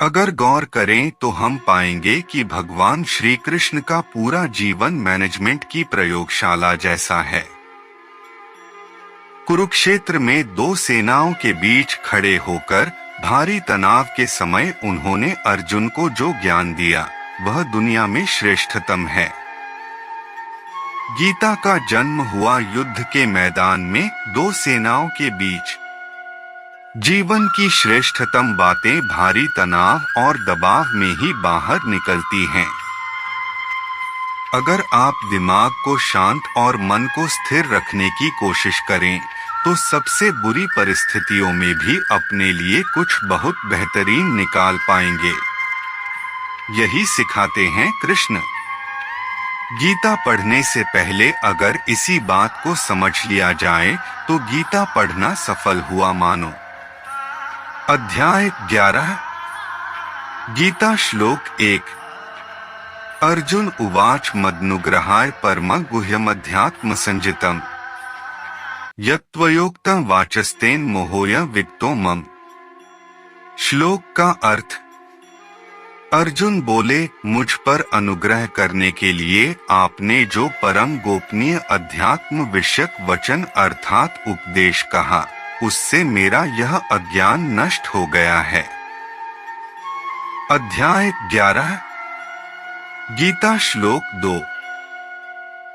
अगर गौर करें तो हम पाएंगे कि भगवान श्री कृष्ण का पूरा जीवन मैनेजमेंट की प्रयोगशाला जैसा है। कुरुक्षेत्र में दो सेनाओं के बीच खड़े होकर भारी तनाव के समय उन्होंने अर्जुन को जो ज्ञान दिया वह दुनिया में श्रेष्ठतम है। गीता का जन्म हुआ युद्ध के मैदान में दो सेनाओं के बीच। जीवन की श्रेष्ठतम बातें भारी तनाव और दबाव में ही बाहर निकलती हैं। अगर आप दिमाग को शांत और मन को स्थिर रखने की कोशिश करें तो सबसे बुरी परिस्थितियों में भी अपने लिए कुछ बहुत बेहतरीन निकाल पाएंगे। यही सिखाते हैं कृष्ण। गीता पढ़ने से पहले अगर इसी बात को समझ लिया जाए तो गीता पढ़ना सफल हुआ मानो। अध्याय 11 गीता श्लोक 1 अर्जुन उवाच मदनुग्रहाय परमं गुह्यमध्यात्म संजितम् यत्त्वयोक्तं वाचस्तेन मोहोय विक्तो मम। श्लोक का अर्थ। अर्जुन बोले, मुझ पर अनुग्रह करने के लिए आपने जो परम गोपनीय अध्यात्म विषयक वचन अर्थात उपदेश कहा उससे मेरा यह अज्ञान नष्ट हो गया है। अध्याय 11 गीता श्लोक 2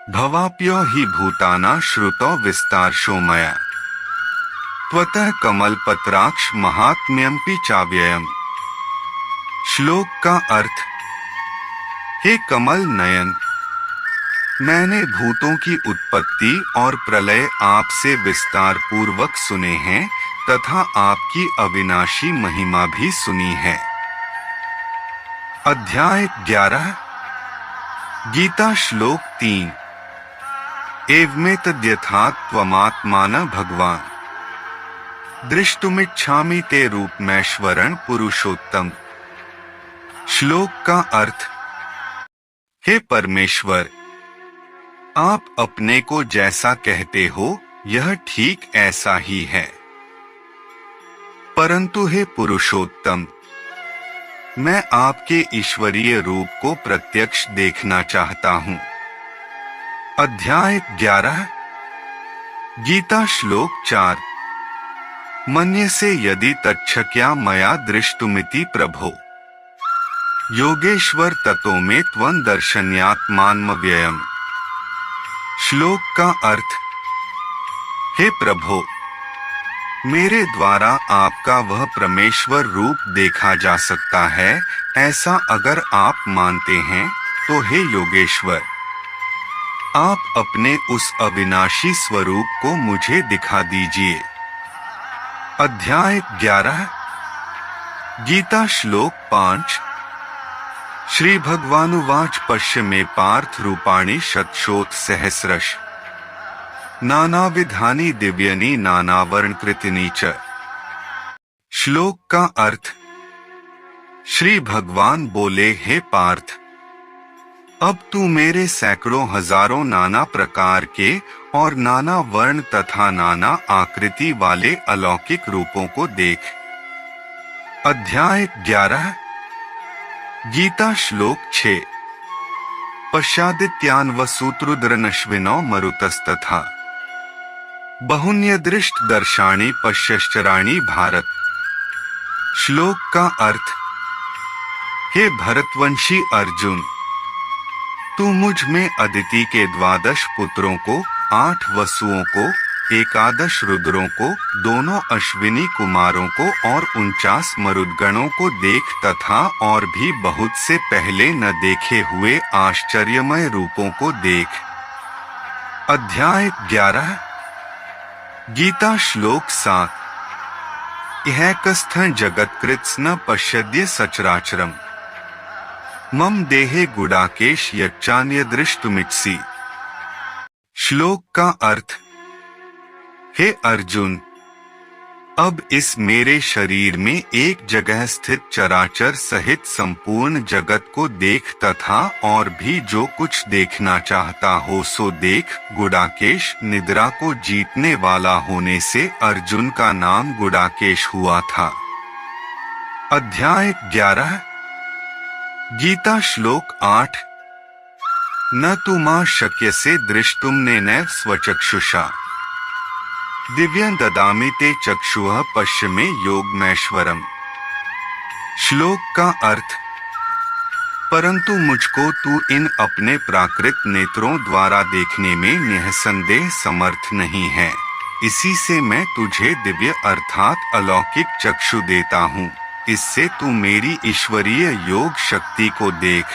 भवाप्यो हि भूताना श्रुतो विस्तारशो मया त्वतः कमलपत्राक्ष महात्म्यंपि चाव्ययम्। श्लोक का अर्थ। हे कमल नयन, मैंने भूतों की उत्पत्ति और प्रलय आपसे विस्तार पूर्वक सुने हैं तथा आपकी अविनाशी महिमा भी सुनी है। अध्याय 11 गीता श्लोक 3 एवमेतद्यथात्वमात्मान भगवान दृष्टुमिच्छामि ते रूपमैश्वरं पुरुषोत्तम। श्लोक का अर्थ। हे परमेश्वर, आप अपने को जैसा कहते हो यह ठीक ऐसा ही है, परंतु हे पुरुषोत्तम, मैं आपके ईश्वरीय रूप को प्रत्यक्ष देखना चाहता हूँ। अध्याय 11 गीता श्लोक 4 मन्यसे यदि तच्छक्या मया दृष्टुमिति प्रभो योगेश्वर ततो मे त्वं दर्शन्यात्मानमव्ययम्। श्लोक का अर्थ। हे प्रभो, मेरे द्वारा आपका वह परमेश्वर रूप देखा जा सकता है, ऐसा अगर आप मानते हैं तो हे योगेश्वर, आप अपने उस अविनाशी स्वरूप को मुझे दिखा दीजिए। अध्याय 11 गीता श्लोक 5 श्री भगवानुवाच पश्य मे पार्थ रूपाणि शतशोथ सहस्रश नानाविधानि दिव्यानि नानावर्णकृतिनि च। श्लोक का अर्थ। श्री भगवान बोले, हे पार्थ, अब तू मेरे सैकड़ों हजारों नाना प्रकार के और नाना वर्ण तथा नाना आकृति वाले अलौकिक रूपों को देख। अध्याय 11 गीता श्लोक 6 पश्चादित्यान्वसूत्रुद्रनश्विनो मरुतस्तथा बहुन्यदृष्ट दर्शाणि पश्यश्चराणि भारत। श्लोक का अर्थ। हे भरतवंशी अर्जुन, तू मुझ में अदिति के 12 पुत्रों को, 8 वसुओं को, 11 रुद्रों को, दोनों अश्विनी कुमारों को और 49 मरुदगणों को देख तथा और भी बहुत से पहले न देखे हुए आश्चर्यमय रूपों को देख। अध्याय 11 गीता श्लोक 7 इहैकस्थं जगत्कृत्स न पश्यद्य सचराचरम् मम देहे गुडाकेश यच्चान्यदृष्टुमिच्छसि। श्लोक का अर्थ। हे अर्जुन, अब इस मेरे शरीर में एक जगह स्थित चराचर सहित संपूर्ण जगत को देख तथा और भी जो कुछ देखना चाहता हो सो देख। गुडाकेश निद्रा को जीतने वाला होने से अर्जुन का नाम गुडाकेश हुआ था। अध्याय 11 गीता श्लोक 8 न तु मा शक्यसे दृष्टुम नैव स्वचक्षुषा दिव्यं ददामि ते चक्षुः पश्य मे योगमैश्वरम्। श्लोक का अर्थ, परंतु मुझको तू इन अपने प्राकृत नेत्रों द्वारा देखने में निःसंदेह समर्थ नहीं है, इसी से मैं तुझे दिव्य अर्थात अलौकिक चक्षु देता हूँ। इससे तू मेरी ईश्वरीय योग शक्ति को देख।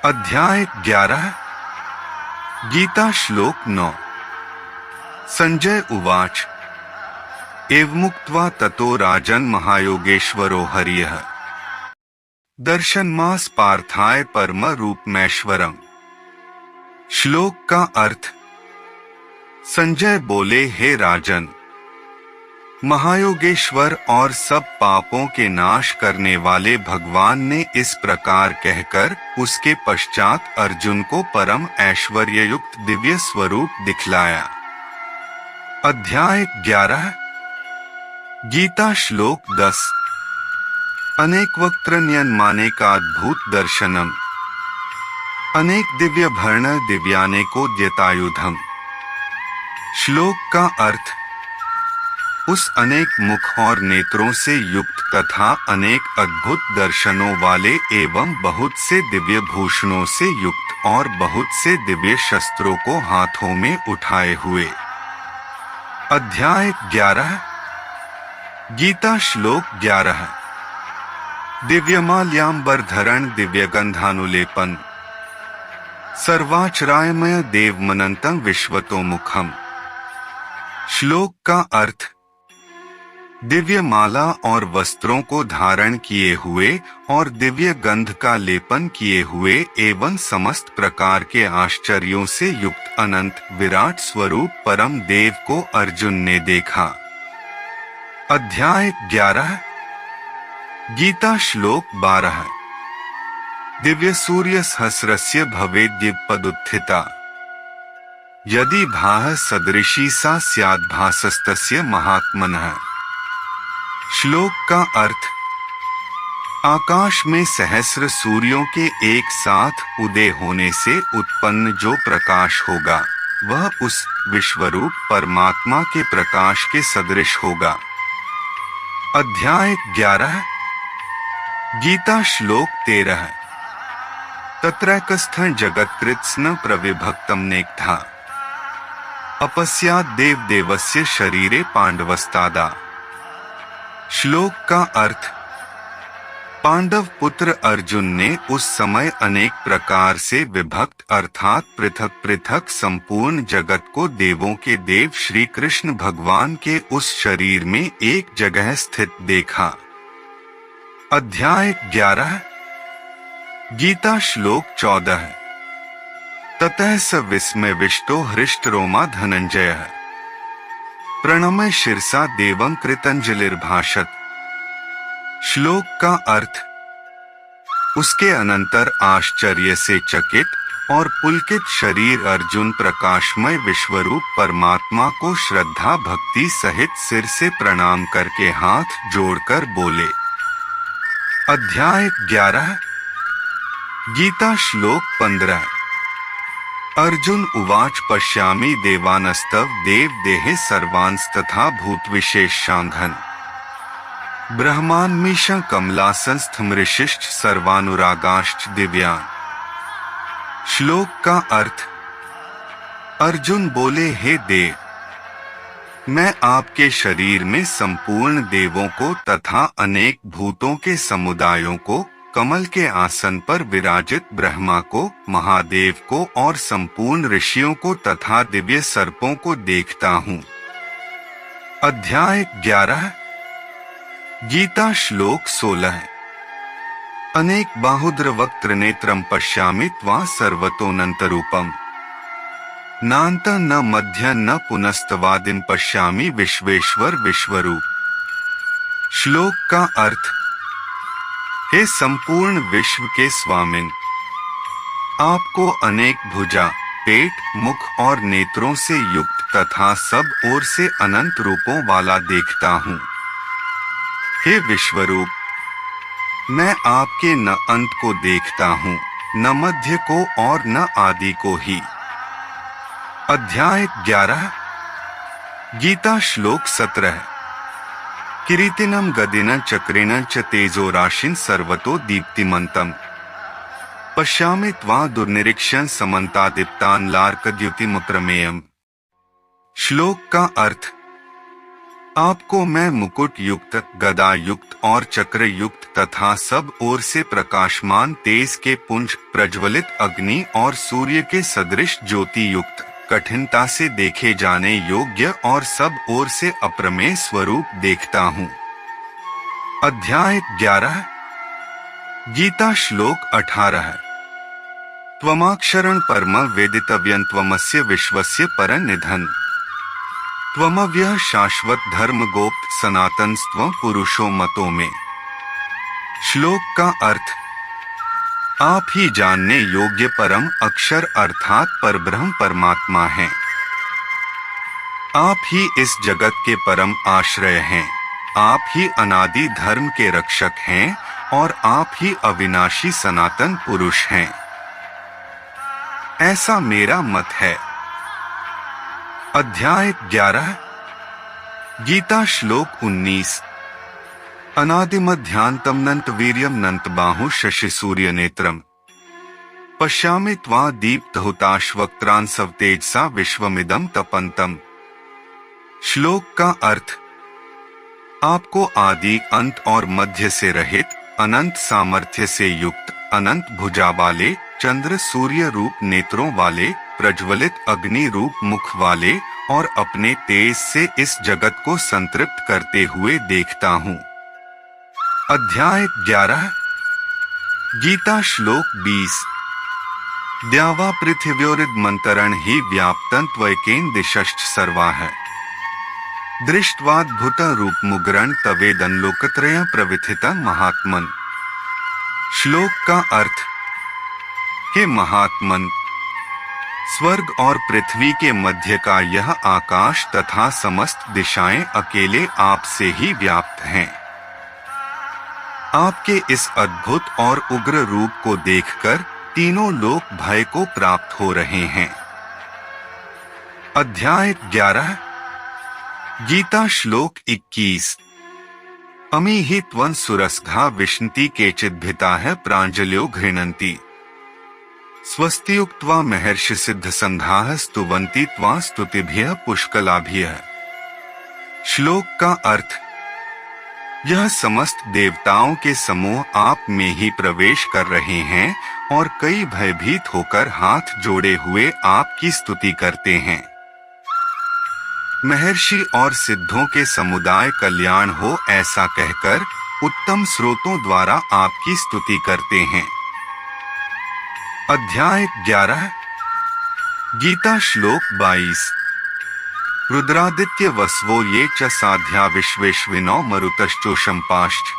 अध्याय 11 गीता श्लोक 9 संजय उवाच एवमुक्त्वा ततो राजन् महायोगेश्वरो हरिः दर्शन्मास पार्थाय परम रूपमैश्वरम्। श्लोक का अर्थ, संजय बोले, हे राजन, महायोगेश्वर और सब पापों के नाश करने वाले भगवान ने इस प्रकार कहकर उसके पश्चात अर्जुन को परम ऐश्वर्ययुक्त दिव्य स्वरूप दिखलाया। अध्याय 11 गीता श्लोक 10 अनेक वक्त्र न्यन्माने का अद्भुत दर्शनम अनेक दिव्य भर्ण दिव्यानेको द्यतायुधम। श्लोक का अर्थ, उस अनेक मुख और नेत्रों से युक्त तथा अनेक अद्भुत दर्शनों वाले एवं बहुत से दिव्य भूषणों से युक्त और बहुत से दिव्य शस्त्रों को हाथों में उठाए हुए। अध्याय 11 गीता श्लोक 11 दिव्यमाल्याम्बरधरण दिव्यगंधानुलेपन सर्वाचरायमय देवमनंतं विश्वतोमुखम। श्लोक का अर्थ, दिव्य माला और वस्त्रों को धारण किए हुए और दिव्य गंध का लेपन किए हुए एवं समस्त प्रकार के आश्चर्यों से युक्त अनंत विराट स्वरूप परम देव को अर्जुन ने देखा। अध्याय 11 गीता श्लोक 12 दिव्य सूर्य सहस्रस्य भवेद्दिव्यपदुत्थिता यदि भाः सदृशी सा स्याद्भासस्तस्य महात्मनः। श्लोक का अर्थ, आकाश में सहस्र सूर्यों के एक साथ उदय होने से उत्पन्न जो प्रकाश होगा वह उस विश्वरूप परमात्मा के प्रकाश के सदृश होगा। अध्याय 11 गीता श्लोक 13 तत्रैकस्थं जगत्कृत्स्न प्रविभक्तं नेक्था अपस्याद् देवदेवस्य शरीरे पांडवस्तादा। श्लोक का अर्थ, पांडव पुत्र अर्जुन ने उस समय अनेक प्रकार से विभक्त अर्थात पृथक पृथक संपूर्ण जगत को देवों के देव श्री कृष्ण भगवान के उस शरीर में एक जगह स्थित देखा। अध्याय 11 गीता श्लोक 14 ततः स विस्मयविष्टो हृष्टरोमा धनंजयः प्रणमय शिरसा देवं कृतंजलिर्भाषत। श्लोक का अर्थ, उसके अनंतर आश्चर्य से चकित और पुलकित शरीर अर्जुन प्रकाशमय विश्वरूप परमात्मा को श्रद्धा भक्ति सहित सिर से प्रणाम करके हाथ जोड़कर बोले। अध्याय 11 गीता श्लोक 15 अर्जुन उवाच पश्यामि देवानस्तव देव देहे सर्वांस्तथा भूतविशेषांघ्न ब्रह्मान्मीशं कमलासंस्थमृशिष्ट सर्वानुरागाश्च दिव्यान्। श्लोक का अर्थ, अर्जुन बोले, हे देव, मैं आपके शरीर में संपूर्ण देवों को तथा अनेक भूतों के समुदायों को, कमल के आसन पर विराजित ब्रह्मा को, महादेव को और संपूर्ण ऋषियों को तथा दिव्य सर्पों को देखता हूँ। अध्याय 11 गीता श्लोक 16 अनेक बाहुद्र वक्त्र नेत्रम पश्यामि त्वा सर्वतोऽनन्तरूपम् नान्त न मध्य न पुनस्तवादिं पश्यामि विश्वेश्वर विश्वरूप। श्लोक का अर्थ, हे संपूर्ण विश्व के स्वामिन, आपको अनेक भुजा, पेट, मुख और नेत्रों से युक्त तथा सब ओर से अनंत रूपों वाला देखता हूँ। हे विश्वरूप, मैं आपके न अंत को देखता हूँ, न मध्य को और न आदि को ही। अध्याय 11 गीता श्लोक 17 किरीटिनं गदिनं चक्रेण च तेजो राशिं सर्वतो दीप्तिमन्तम् पश्यामि त्वां दुर्निरीक्ष्यं समन्तादीप्तान् लार्कद्युतिमुप्रमेयम्। श्लोक का अर्थ, आपको मैं मुकुट युक्त, गदा युक्त और चक्र युक्त तथा सब ओर से प्रकाशमान तेज के पुंज, प्रज्वलित अग्नि और सूर्य के सदृश ज्योति युक्त, कठिनता से देखे जाने योग्य और सब ओर से अप्रमेय स्वरूप देखता हूँ। अध्याय 11 गीता श्लोक 18 त्वमाक्षरं परम वेदितव्यं त्वमस्य विश्वस्य परनिधन् त्वमव्ययः शाश्वत धर्म गोप्त सनातनस्त्वं पुरुषो मतो में। श्लोक का अर्थ, आप ही जानने योग्य परम अक्षर अर्थात परब्रह्म परमात्मा हैं। आप ही इस जगत के परम आश्रय हैं। आप ही अनादि धर्म के रक्षक हैं और आप ही अविनाशी सनातन पुरुष हैं। ऐसा मेरा मत है। अध्याय 11 गीता श्लोक 19 अनादिमध्यान्तं नन्त वीर्यं नन्त बाहु शशि सूर्य नेत्रम पश्यामि त्वां दीप्तहुताश्वक्त्रान् सवतेजसा विश्वमिदं तपन्तम्। श्लोक का अर्थ, आपको आदि अंत और मध्य से रहित, अनंत सामर्थ्य से युक्त, अनंत भुजा वाले, चंद्र सूर्य रूप नेत्रों वाले, प्रज्वलित अग्नि रूप मुख वाले और अपने तेज से इस जगत को संतृप्त करते हुए देखता हूँ। अध्याय 11 गीता श्लोक 20 द्यावा पृथिव्योरिदमन्तरं हि व्याप्तं त्वयैकेन दिशश्च सर्वाः दृष्ट्वाद्भुतं रूपमुग्रं तवेदन्लोकत्रयं प्रविथितं महात्मन्। श्लोक का अर्थ, हे महात्मन, स्वर्ग और पृथ्वी के मध्य का यह आकाश तथा समस्त दिशाएं अकेले आप से ही व्याप्त हैं। आपके इस अद्भुत और उग्र रूप को देखकर तीनों लोक भय को प्राप्त हो रहे हैं। अध्याय 11 गीता श्लोक 21 अमी हि त्वं सुरसघा विशन्ति केचिद्भिताः प्राञ्जलयो घृणन्ति स्वस्ति उक्त्वा महर्षि सिद्ध संघाः स्तुवन्ति त्वां स्तुतिभ्यः पुष्कलाभ्यः। श्लोक का अर्थ, यह समस्त देवताओं के समूह आप में ही प्रवेश कर रहे हैं और कई भयभीत होकर हाथ जोड़े हुए आपकी स्तुति करते हैं। महर्षि और सिद्धों के समुदाय कल्याण हो ऐसा कहकर उत्तम स्रोतों द्वारा आपकी स्तुति करते हैं। अध्याय 11 गीता श्लोक 22 रुद्रादित्य वसवो ये च साध्या विश्वेश्विनो मरुतश्चोषंपाश्च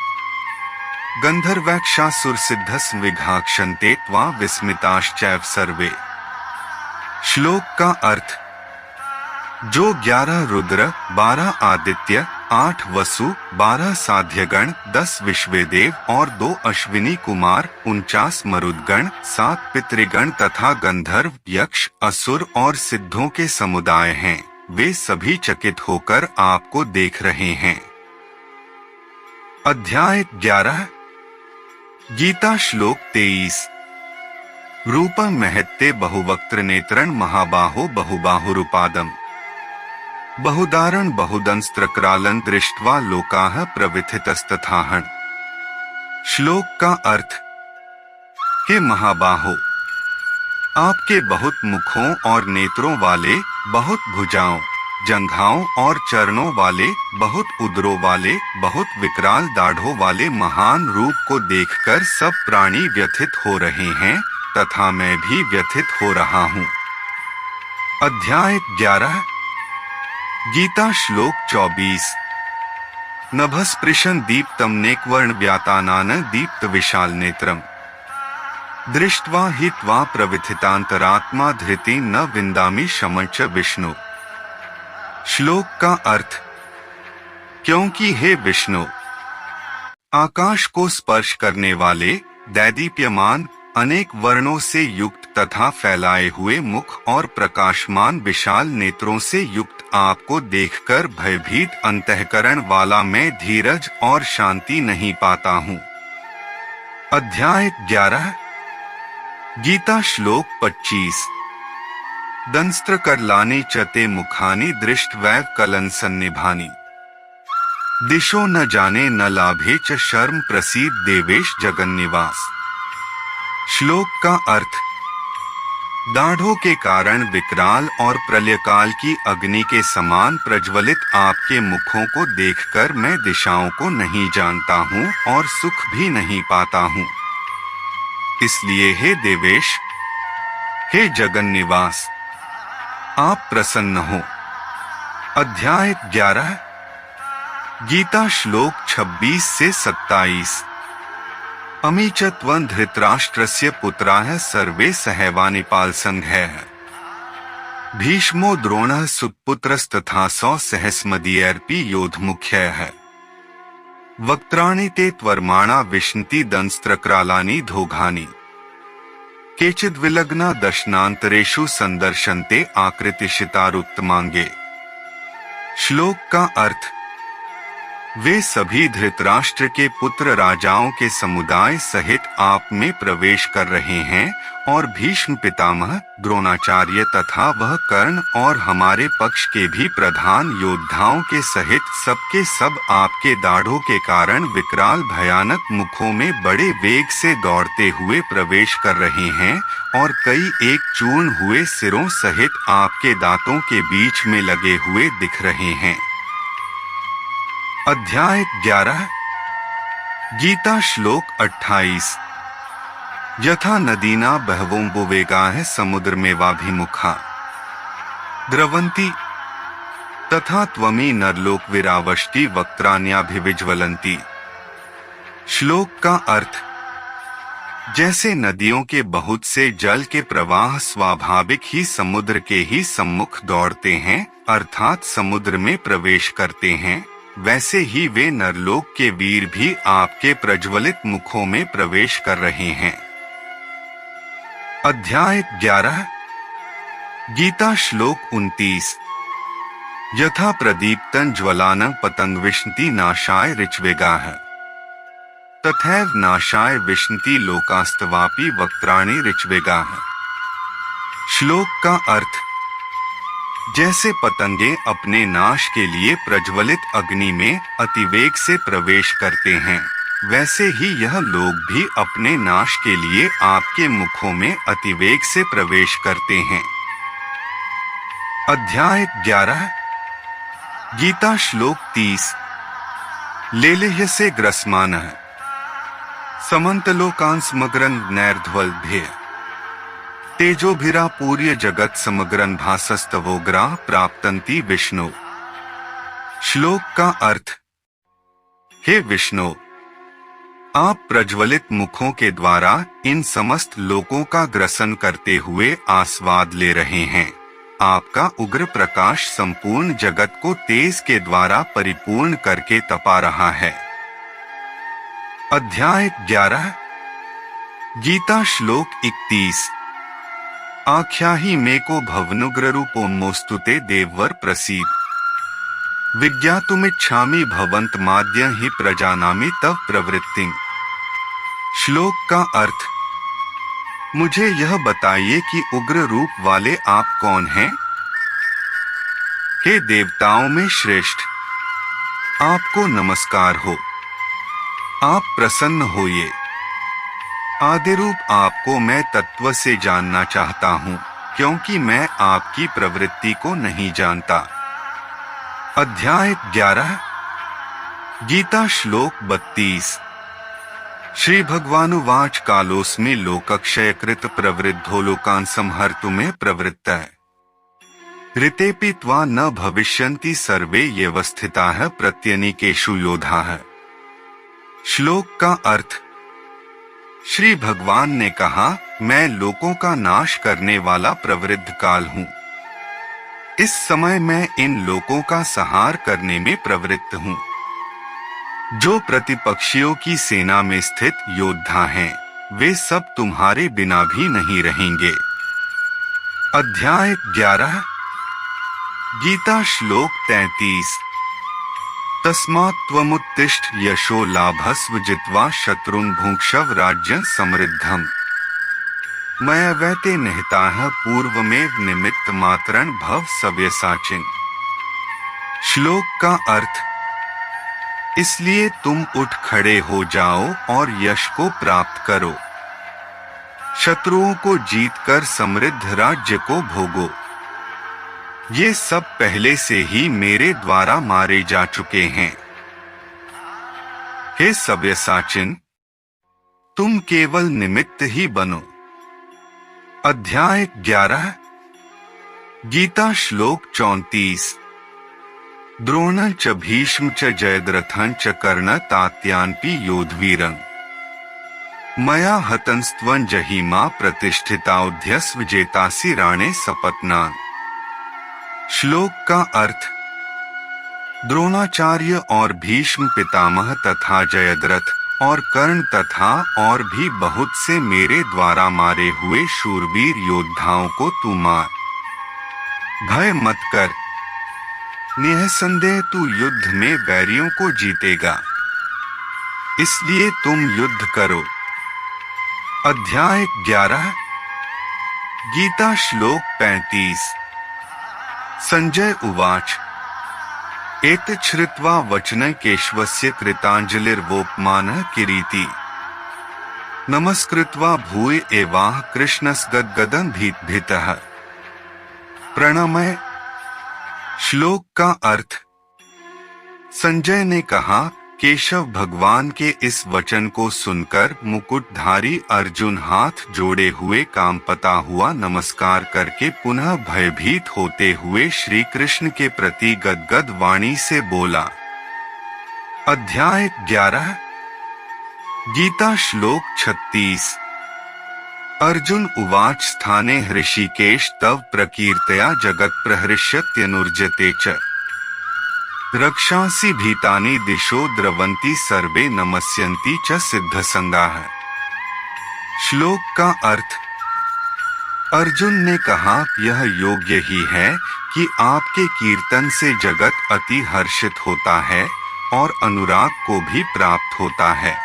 गंधर्वैक्षासुर सिद्धस विघाक्षन्ते त्वा विस्मिताश्चैव सर्वे। श्लोक का अर्थ, जो 11 रुद्र, 12 आदित्य, 8 वसु, 12 साध्यगण, 10 विश्वेदेव और 2 अश्विनी कुमार, 49 मरुदगण, 7 पितृगण तथा गंधर्व, यक्ष, असुर और सिद्धों के समुदाय हैं, वे सभी चकित होकर आपको देख रहे हैं। अध्याय 11 गीता श्लोक 23 रूपं महत्ते बहुवक्त्र नेत्रं महाबाहो बहुबाहुरुपादम् बहुदारण बहुदंस्त्रक्रालं दृष्ट्वा लोकाः प्रविथितस्तथाहन्। श्लोक का अर्थ, हे महाबाहो, आपके बहुत मुखों और नेत्रों वाले, बहुत भुजाओं, जंघाओं और चरणों वाले, बहुत उदरों वाले, बहुत विकराल दाढ़ों वाले महान रूप को देखकर सब प्राणी व्यथित हो रहे हैं तथा मैं भी व्यथित हो रहा हूँ। अध्याय 11 गीता श्लोक 24 नभस्पृशं दीप्तं नेकवर्ण व्यातानान दीप्त विशाल नेत्रम दृष्ट्वा हि त्वा प्रविथितांतरात्मा धृति न विंदामि शमं च विष्णु। श्लोक का अर्थ, क्योंकि हे विष्णु, आकाश को स्पर्श करने वाले दैदीप्यमान अनेक वर्णों से युक्त तथा फैलाए हुए मुख और प्रकाशमान विशाल नेत्रों से युक्त आपको देखकर भयभीत अंतःकरण वाला मैं धीरज और शांति नहीं पाता हूँ। अध्याय 11 गीता श्लोक 25 दंस्त्र करलानि चते मुखानि दृष्टवैव कलन सन्निभानि दिशो न जाने न लाभे च शर्म प्रसीद देवेश जगन्निवास। श्लोक का अर्थ दाढ़ों के कारण विकराल और प्रलयकाल की अग्नि के समान प्रज्वलित आपके मुखों को देखकर मैं दिशाओं को नहीं जानता हूँ और सुख भी नहीं पाता हूँ। इसलिए हे देवेश, हे जगन्निवास, आप प्रसन्न हो। अध्याय 11 गीता श्लोक 26 से 27 अमी च त्वं धृतराष्ट्रस्य पुत्राः सर्वे सहैवानिपाल संघैः भीष्मो द्रोणः सुपुत्रस्तथासौ सहस्मदीयैरपि योधमुख्यैः वक्त्राणि ते त्वर्माणा विशन्ति दंस्त्रक्रालानि धोघानि केचिद्विलग्ना दशनान्तरेषु संदर्शन्ते आकृतिशितारुत्तमांगे। श्लोक का अर्थ वे सभी धृतराष्ट्र के पुत्र राजाओं के समुदाय सहित आप में प्रवेश कर रहे हैं और भीष्म पितामह, द्रोणाचार्य तथा वह कर्ण और हमारे पक्ष के भी प्रधान योद्धाओं के सहित सबके सब आपके दाढ़ों के कारण विकराल भयानक मुखों में बड़े वेग से दौड़ते हुए प्रवेश कर रहे हैं और कई एक चूर्ण हुए सिरों सहित आपके दांतों के बीच में लगे हुए दिख रहे हैं। अध्याय 11 गीता श्लोक 28 यथा नदीना बहवोम्बुवेगाः समुद्रमेवाभिमुखा द्रवन्ति तथा त्वमी नरलोक विरावष्टि वक्त्राण्याभिविज्वलन्ति। श्लोक का अर्थ जैसे नदियों के बहुत से जल के प्रवाह स्वाभाविक ही समुद्र के ही सम्मुख दौड़ते हैं अर्थात समुद्र में प्रवेश करते हैं, वैसे ही वे नरलोक के वीर भी आपके प्रज्वलित मुखों में प्रवेश कर रहे हैं। अध्याय 11 गीता श्लोक 29 यथा प्रदीप्तं ज्वलानं पतंगविशन्ति नाशाय ऋच्वेगाः तथैव नाशाय विशन्ति लोकास्तवापि वक्त्राणि ऋच्वेगाः। श्लोक का अर्थ जैसे पतंगे अपने नाश के लिए प्रज्वलित अग्नि में अतिवेग से प्रवेश करते हैं, वैसे ही यह लोग भी अपने नाश के लिए आपके मुखों में अतिवेग से प्रवेश करते हैं। अध्याय 11 गीता श्लोक 30 लेलेह्य से ग्रसमानः समन्तलोकान् समग्रन् नैर्ध्वल्भ्य तेजोभिरापूर्य जगत समग्रन भासस्तवोग्रा प्राप्तन्ति विष्णु। श्लोक का अर्थ हे विष्णु, आप प्रज्वलित मुखों के द्वारा इन समस्त लोकों का ग्रसन करते हुए आस्वाद ले रहे हैं। आपका उग्र प्रकाश संपूर्ण जगत को तेज के द्वारा परिपूर्ण करके तपा रहा है। अध्याय 11 गीता श्लोक 31 आख्याहि मेको भवनुग्र रूपोन्मोस्तुते देववर प्रसीद विज्ञातुमिच्छामि भवन्तमाद्य हि प्रजानामि तव प्रवृत्तिं। श्लोक का अर्थ मुझे यह बताइए कि उग्र रूप वाले आप कौन हैं? हे देवताओं में श्रेष्ठ, आपको नमस्कार हो। आप प्रसन्न होइए। आदिरूप आपको मैं तत्व से जानना चाहता हूँ, क्योंकि मैं आपकी प्रवृत्ति को नहीं जानता। अध्याय 11 गीता श्लोक 32 श्री भगवानुवाच कालोऽस्मि लोकक्षयकृत प्रवृद्धो लोकान् संहर्तुमे प्रवृत्तः ऋतेऽपि त्वा न भविष्यन्ति सर्वे येऽवस्थिताः प्रत्यनीकेषु योधाः। श्लोक का अर्थ श्री भगवान ने कहा, मैं लोकों का नाश करने वाला प्रवृद्ध काल हूँ। इस समय मैं इन लोकों का संहार करने में प्रवृत्त हूँ। जो प्रतिपक्षियों की सेना में स्थित योद्धा हैं, वे सब तुम्हारे बिना भी नहीं रहेंगे। अध्याय 11 गीता श्लोक 33 तस्मात् त्वमुत्तिष्ठ यशो लाभस्व जित्वा शत्रुन् भुङ्क्षव राज्यं समृद्धम् मयैवैते निहिताः पूर्वमेव निमित्त मात्रं भव सव्यसाचिन्। श्लोक का अर्थ, इसलिए तुम उठ खड़े हो जाओ और यश को प्राप्त करो, शत्रुओं को जीतकर समृद्ध राज्य को भोगो। ये सब पहले से ही मेरे द्वारा मारे जा चुके हैं। हे सव्यसाचिन, तुम केवल निमित्त ही बनो। अध्याय 11 गीता श्लोक 34 द्रोण च भीष्म च जयद्रथं च कर्ण तात्यान्पि योधवीरं मया हतंस्त्वं जहिमा प्रतिष्ठिताउध्यस्व जेतासि राणे सपत्नान्। श्लोक का अर्थ, द्रोणाचार्य और भीष्म पितामह तथा जयद्रथ और कर्ण तथा और भी बहुत से मेरे द्वारा मारे हुए शूरवीर योद्धाओं को तू मार। भय मत कर, निःसंदेह तू युद्ध में बैरियों को जीतेगा, इसलिए तुम युद्ध करो। अध्याय 11 गीता श्लोक 35 संजय उवाच एतत् श्रुत्वा वचनं केशवस्य कृताञ्जलिर्वोपमानः किरीटी नमस्कृत्वा भूय एवाह कृष्णस्य भीतः प्रणमय। श्लोक का अर्थ, संजय ने कहा, केशव भगवान के इस वचन को सुनकर मुकुटधारी अर्जुन हाथ जोड़े हुए कांपता हुआ नमस्कार करके पुनः भयभीत होते हुए श्री कृष्ण के प्रति गदगद वाणी से बोला। अध्याय 11 गीता श्लोक 36 अर्जुन उवाच स्थाने हृषिकेश तव प्रकीर्तया जगत् प्रहृष्यत्यनुर्जते च रक्षांसि भीतानि दिशो द्रवन्ति सर्वे नमस्यन्ति च सिद्धसंगाः। श्लोक का अर्थ, अर्जुन ने कहा, यह योग्य ही है कि आपके कीर्तन से जगत अति हर्षित होता है और अनुराग को भी प्राप्त होता है।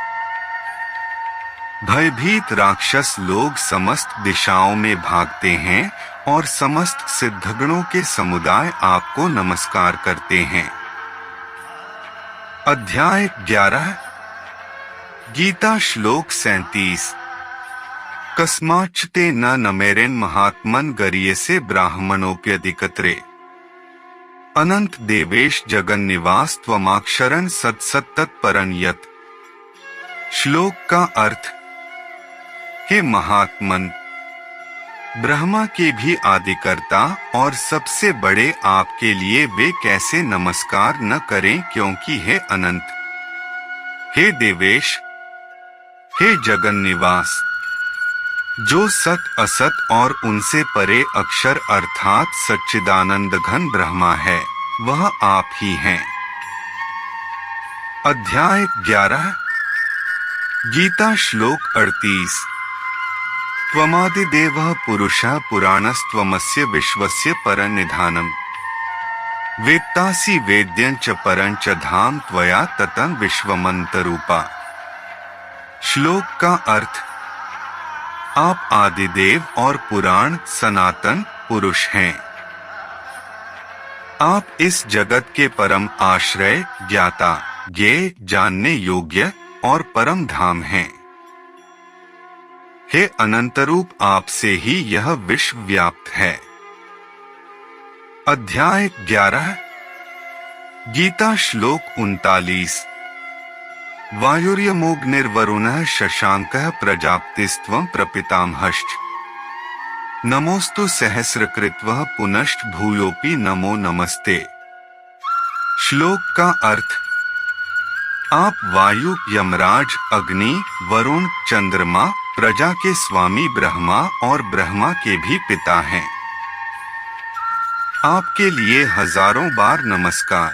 भयभीत राक्षस लोग समस्त दिशाओं में भागते हैं और समस्त सिद्धगणों के समुदाय आपको नमस्कार करते हैं। अध्याय 11 गीता श्लोक 37 कस्माच्च ते न नमेरेन महात्मन गरीयसे ब्राह्मणोप्यधिकतरे अनंत देवेश जगन्निवास त्वमाक्षरं सत्सत्तत्परं यत्। श्लोक का अर्थ, हे महात्मन, ब्रह्मा के भी आदिकर्ता और सबसे बड़े आपके लिए वे कैसे नमस्कार न करें, क्योंकि हे अनंत, हे देवेश, हे जगन्निवास, जो सत असत और उनसे परे अक्षर अर्थात सच्चिदानंद घन ब्रह्मा है, वह आप ही हैं। अध्याय 11 गीता श्लोक 38 त्वमादिदेवः पुरुषः पुराणस्त्वमस्य विश्वस्य परनिधानम् वेत्तासि वेद्यं च परं च धाम त्वया ततं विश्वमन्तरूपा। श्लोक का अर्थ, आप आदिदेव और पुराण सनातन पुरुष हैं। आप इस जगत के परम आश्रय, ज्ञाता, ज्ञेय, जानने योग्य और परम धाम हैं। हे अनंतरूप, आपसे ही यह विश्व व्याप्त है। अध्याय 11 गीता श्लोक 39 वायुर्यमोऽग्निर्वरुणः शशांकः प्रजापतिस्त्वं प्रपितामहश्च नमोस्तु सहस्रकृत्वः पुनश्च भूयोऽपि नमो नमस्ते। श्लोक का अर्थ, आप वायु, यमराज, अग्नि, वरुण, चंद्रमा, प्रजा के स्वामी ब्रह्मा और ब्रह्मा के भी पिता हैं। आपके लिए हजारों बार नमस्कार।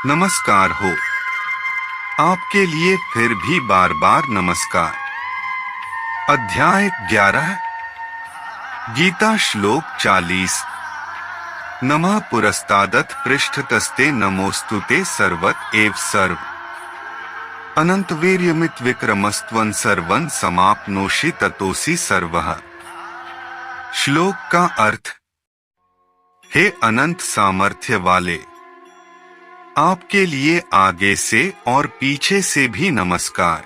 नमस्कार हो। आपके लिए फिर भी बार बार नमस्कार। अध्याय 11 गीता श्लोक 40 नमः पुरस्तादथ पृष्ठतस्ते नमोस्तुते सर्वत एव सर्व अनंतवीर्यमित विक्रमस्त्वं सर्वं समाप्नोषि ततोसि सर्वः। श्लोक का अर्थ, हे अनंत सामर्थ्य वाले, आपके लिए आगे से और पीछे से भी नमस्कार।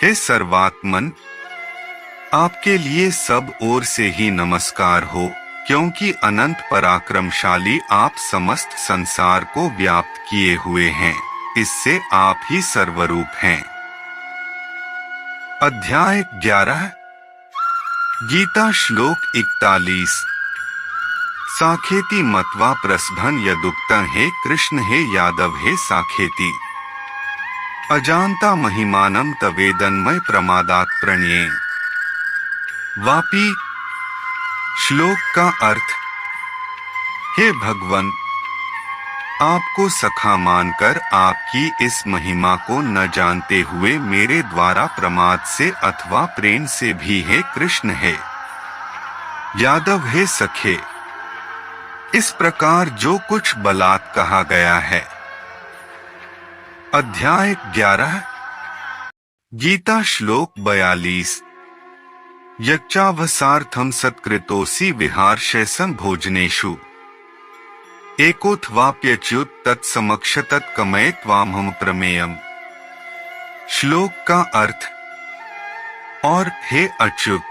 हे सर्वात्मन, आपके लिए सब ओर से ही नमस्कार हो, क्योंकि अनंत पराक्रमशाली आप समस्त संसार को व्याप्त किए हुए हैं, इससे आप ही सर्वरूप हैं। अध्याय 11 गीता श्लोक 41 साखेति मत्वा प्रस्भन यदुक्त हे कृष्ण हे यादव हे साखेति अजानता महिमानं तवेदन्मय प्रमादात् प्रणये। वापी। श्लोक का अर्थ, हे भगवन, आपको सखा मानकर आपकी इस महिमा को न जानते हुए मेरे द्वारा प्रमाद से अथवा प्रेम से भी हे कृष्ण हे यादव हे सखे, इस प्रकार जो कुछ बलात् कहा गया है। अध्याय 11 गीता श्लोक 42 यच्चावसार्थं सत्कृतोसि विहारशैसं भोजनेषु एकोऽथवाप्यच्युत तत्समक्ष तत्कमये त्वामहं प्रमेयम्। श्लोक का अर्थ, और हे अच्युत,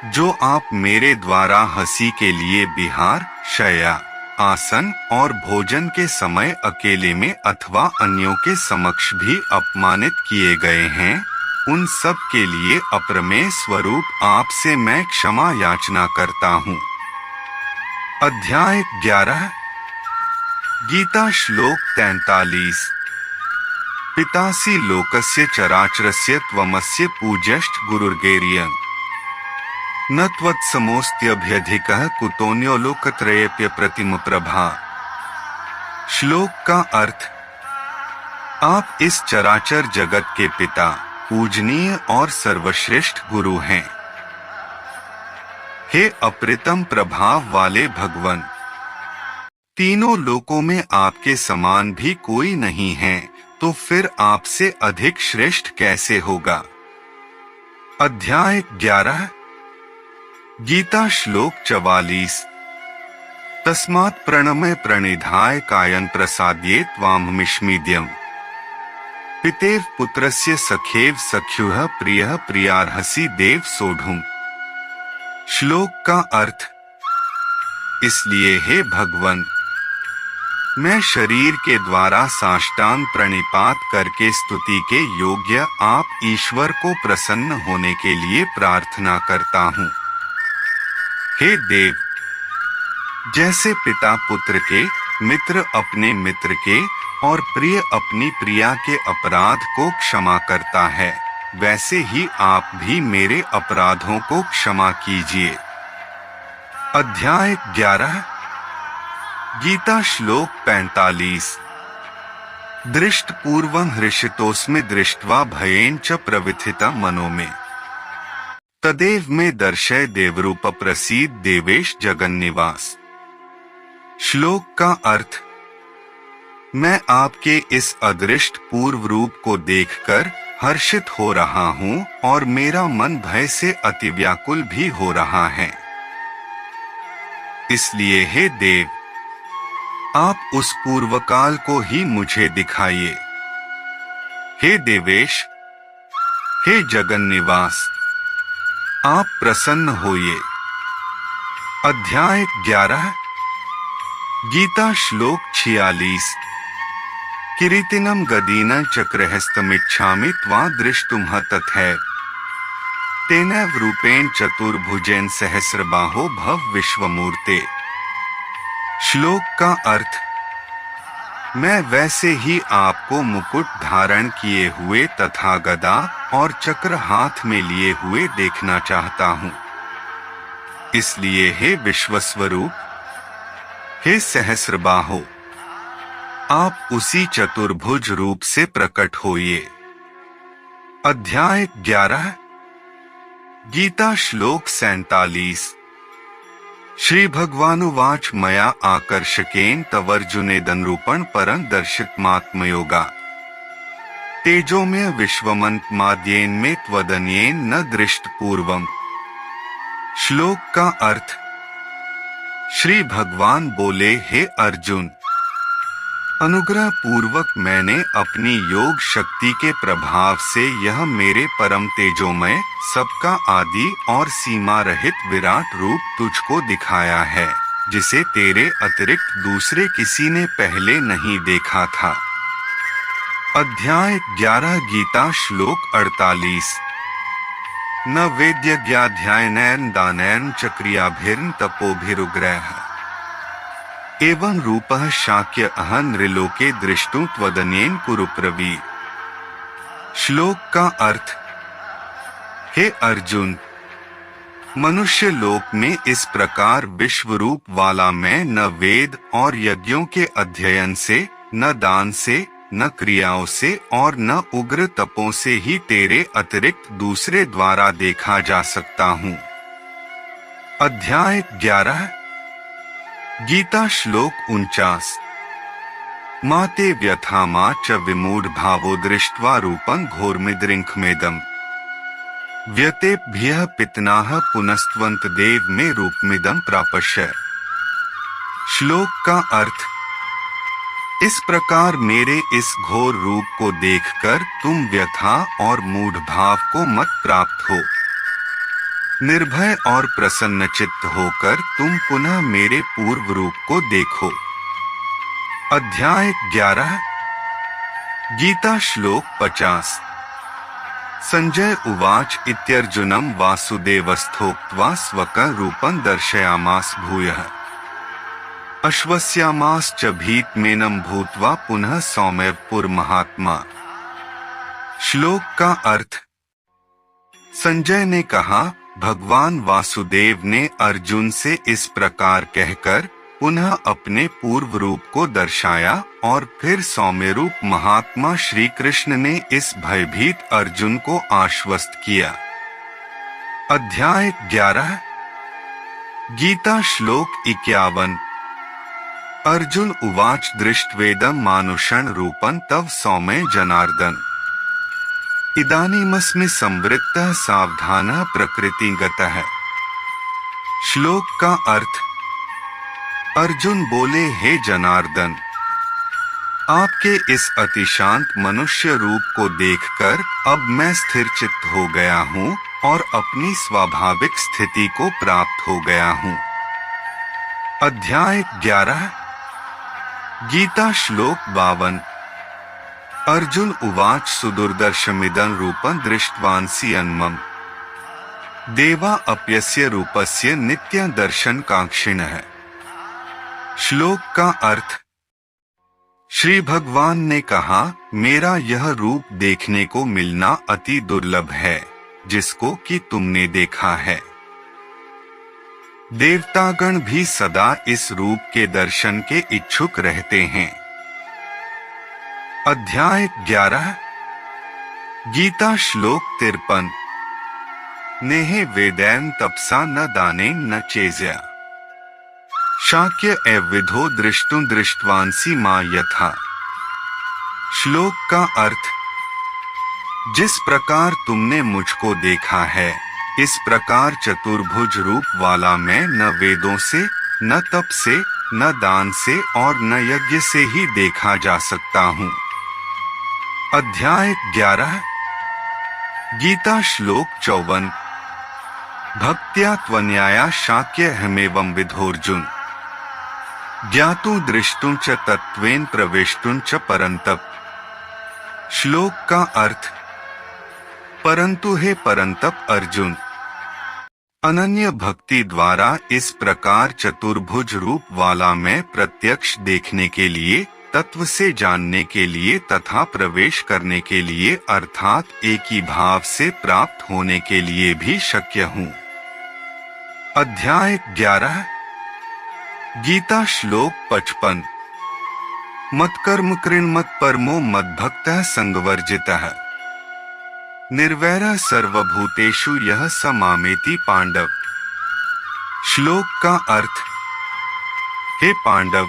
जो आप मेरे द्वारा हंसी के लिए विहार, शय्या, आसन और भोजन के समय अकेले में अथवा अन्यों के समक्ष भी अपमानित किए गए हैं, उन सब के लिए अप्रमेय स्वरूप आपसे मैं क्षमा याचना करता हूँ। अध्याय 11 गीता श्लोक 43 पितासि लोकस्य चराचरस्य त्वमस्य पूज्यश्च गुरुर्गेर्यं न त्वत्समोऽस्त्यभ्यधिकः कुतोऽन्यो लोकत्रयेऽप्य प्रतिम प्रभा। श्लोक का अर्थ, आप इस चराचर जगत के पिता, पूजनीय और सर्वश्रेष्ठ गुरु हैं। हे अप्रतिम प्रभाव वाले भगवन, तीनों लोकों में आपके समान भी कोई नहीं है, तो फिर आपसे अधिक श्रेष्ठ कैसे होगा। अध्याय 11 गीता श्लोक 44 तस्मात् प्रणमय प्रणिधाय कायं प्रसाद्ये त्वामहमिष्मीद्यम् पितेव पुत्रस्य सखेव सख्युः प्रियः प्रियार्हसि देव सोढुम्। श्लोक का अर्थ, इसलिए हे भगवन, मैं शरीर के द्वारा साष्टांग प्रणिपात करके स्तुति के योग्य आप ईश्वर को प्रसन्न होने के लिए प्रार्थना करता हूँ। हे देव, जैसे पिता पुत्र के, मित्र अपने मित्र के और प्रिय अपनी प्रिया के अपराध को क्षमा करता है, वैसे ही आप भी मेरे अपराधों को क्षमा कीजिए। अध्याय 11 गीता श्लोक 45 दृष्ट पूर्वं हृषितोस्मि दृष्ट्वा भयेन च प्रविथिता मनो में तदेव में दर्शय देवरूप प्रसीद देवेश जगन्निवास। श्लोक का अर्थ, मैं आपके इस अदृष्ट पूर्व रूप को देखकर हर्षित हो रहा हूँ और मेरा मन भय से अति व्याकुल भी हो रहा है। इसलिए हे देव, आप उस पूर्वकाल को ही मुझे दिखाइए। हे देवेश, हे जगन्निवास, आप प्रसन्न होइए। अध्याय 11 गीता श्लोक 46 किरीटिनं गदीनं चक्रहस्तमिच्छामि त्वा दृष्टुमः तथैव तेनैव रूपेण चतुर्भुजेन सहस्रबाहो भव विश्वमूर्ते। श्लोक का अर्थ, मैं वैसे ही आपको मुकुट धारण किए हुए तथा गदा और चक्र हाथ में लिए हुए देखना चाहता हूँ। इसलिए हे विश्वस्वरूप, हे सहस्रबाहो, आप उसी चतुर्भुज रूप से प्रकट होइए। अध्याय 11 गीता श्लोक 47 श्री भगवानुवाच मया आकर्षकेन तवर्जुनेदनरूपं परं दर्शितमात्मयोगा तेजोमय विश्वमन्त्माद्येन में त्वदन्येन न दृष्ट पूर्वम। श्लोक का अर्थ। श्री भगवान बोले, हे अर्जुन, अनुग्रह पूर्वक मैंने अपनी योग शक्ति के प्रभाव से यह मेरे परम तेजोमय, सबका आदि और सीमा रहित विराट रूप तुझको दिखाया है, जिसे तेरे अतिरिक्त दूसरे किसी ने पहले नहीं देखा था। अध्याय 11 गीता श्लोक 48 न वेद्यज्ञाध्यायनैन दानैन च क्रियाभिर्न तपोभिरुग्रह एवं रूपः शाक्य अहं नृलोके दृष्टुं त्वदन्येन कुरु प्रवीर। श्लोक का अर्थ। हे अर्जुन, मनुष्य लोक में इस प्रकार विश्व रूप वाला मैं न वेद और यज्ञों के अध्ययन से, न दान से, न क्रियाओं से और न उग्र तपों से ही तेरे अतिरिक्त दूसरे द्वारा देखा जा सकता हूँ। अध्याय 11 गीता श्लोक 49 माते व्यथा मा च विमूढ़ भावो दृष्ट्वा रूपं घोरमिदृङ्खमेदम् व्यतेभ्यः पितनाः पुनस्त्वन्त देव में रूपमिदं प्रापश्य। श्लोक का अर्थ। इस प्रकार मेरे इस घोर रूप को देखकर तुम व्यथा और मूढ़ भाव को मत प्राप्त हो। निर्भय और प्रसन्नचित्त होकर तुम पुनः मेरे पूर्व रूप को देखो। अध्याय 11 गीता श्लोक 50 संजय उवाच इत्यर्जुनं वासुदेवस्थोक्त्वा स्वकं रूपं दर्शयामास भूयः अश्वस्यामाश्च भीतमेनं भूत्वा पुनः सौम्यपुरमहात्मा। श्लोक का अर्थ। संजय ने कहा, भगवान वासुदेव ने अर्जुन से इस प्रकार कहकर पुनः अपने पूर्व रूप को दर्शाया और फिर सौम्य रूप महात्मा श्री कृष्ण ने इस भयभीत अर्जुन को आश्वस्त किया। अध्याय 11 गीता श्लोक 51 अर्जुन उवाच दृष्ट्वेदं मानुषं रूपं तव सौम्य जनार्दन इदानीमस्मि संवृत्तः सावधानः प्रकृतिगतः। श्लोक का अर्थ। अर्जुन बोले, हे जनार्दन, आपके इस अतिशांत मनुष्य रूप को देखकर अब मैं स्थिरचित्त हो गया हूँ और अपनी स्वाभाविक स्थिति को प्राप्त हो गया हूँ। अध्याय 11 गीता श्लोक 52 अर्जुन उवाच सुदुर्दर्शमिदं रूपं दृष्ट्वांसि अन्मम देवा अप्यस्य रूपस्य नित्य दर्शन कांक्षिणः। श्लोक का अर्थ। श्री भगवान ने कहा, मेरा यह रूप देखने को मिलना अति दुर्लभ है, जिसको कि तुमने देखा है। देवतागण भी सदा इस रूप के दर्शन के इच्छुक रहते हैं। अध्याय 11 गीता श्लोक 53 नेहे वेदैन तपसा न दाने न चेज्या शाक्य एवविधो दृष्टुं दृष्टवांसी मां यथा। श्लोक का अर्थ। जिस प्रकार तुमने मुझको देखा है, इस प्रकार चतुर्भुज रूप वाला मैं न वेदों से, न तप से, न दान से और न यज्ञ से ही देखा जा सकता हूँ। अध्याय 11 गीता श्लोक 54 भक्त्या त्वन्याया शाक्य हमेवं विधोर्जुन ज्ञातु दृष्टुं च तत्त्वेन प्रवेष्टुं च परंतप। श्लोक का अर्थ। परंतु हे परंतप अर्जुन, अनन्य भक्ति द्वारा इस प्रकार चतुर्भुज रूप वाला मैं प्रत्यक्ष देखने के लिए, तत्व से जानने के लिए तथा प्रवेश करने के लिए अर्थात एक ही भाव से प्राप्त होने के लिए भी शक्य हूँ। अध्याय 11 गीता श्लोक 55 मत्कर्म कृन्मत् परमो मद्भक्तः संगवर्जितः निर्वैरः सर्वभूतेषु यः स मामेति पांडव। श्लोक का अर्थ। हे पांडव,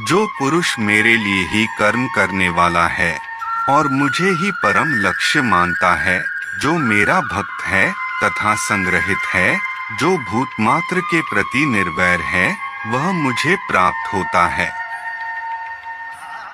जो पुरुष मेरे लिए ही कर्म करने वाला है और मुझे ही परम लक्ष्य मानता है, जो मेरा भक्त है तथा संग्रहित है, जो भूत मात्र के प्रति निर्वैर है, वह मुझे प्राप्त होता है।